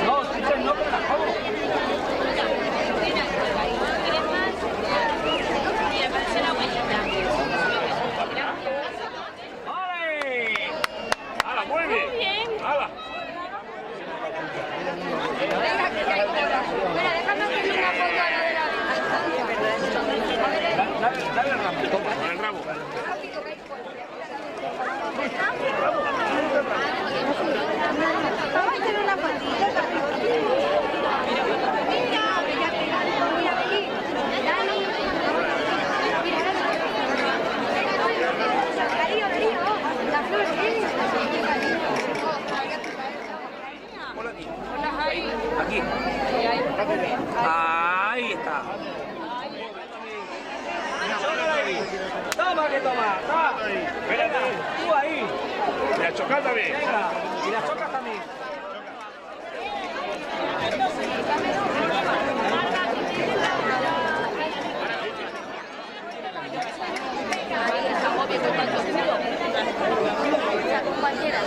No, chicha no, pero la como. ¡Vale! ¡Hala, muy bien! ¡Hala! Mira, déjame hacer una foto a la de la... Dale el ramo. Con el ramo. Vamos a hacer una fotito. Mira, aquí. Dani. Darío, la flor, ¿sí? Aquí. Ahí está. Toma que toma. Espérate. Tú ahí. Y la chocada también. Venga. Y la choca también. Compañera.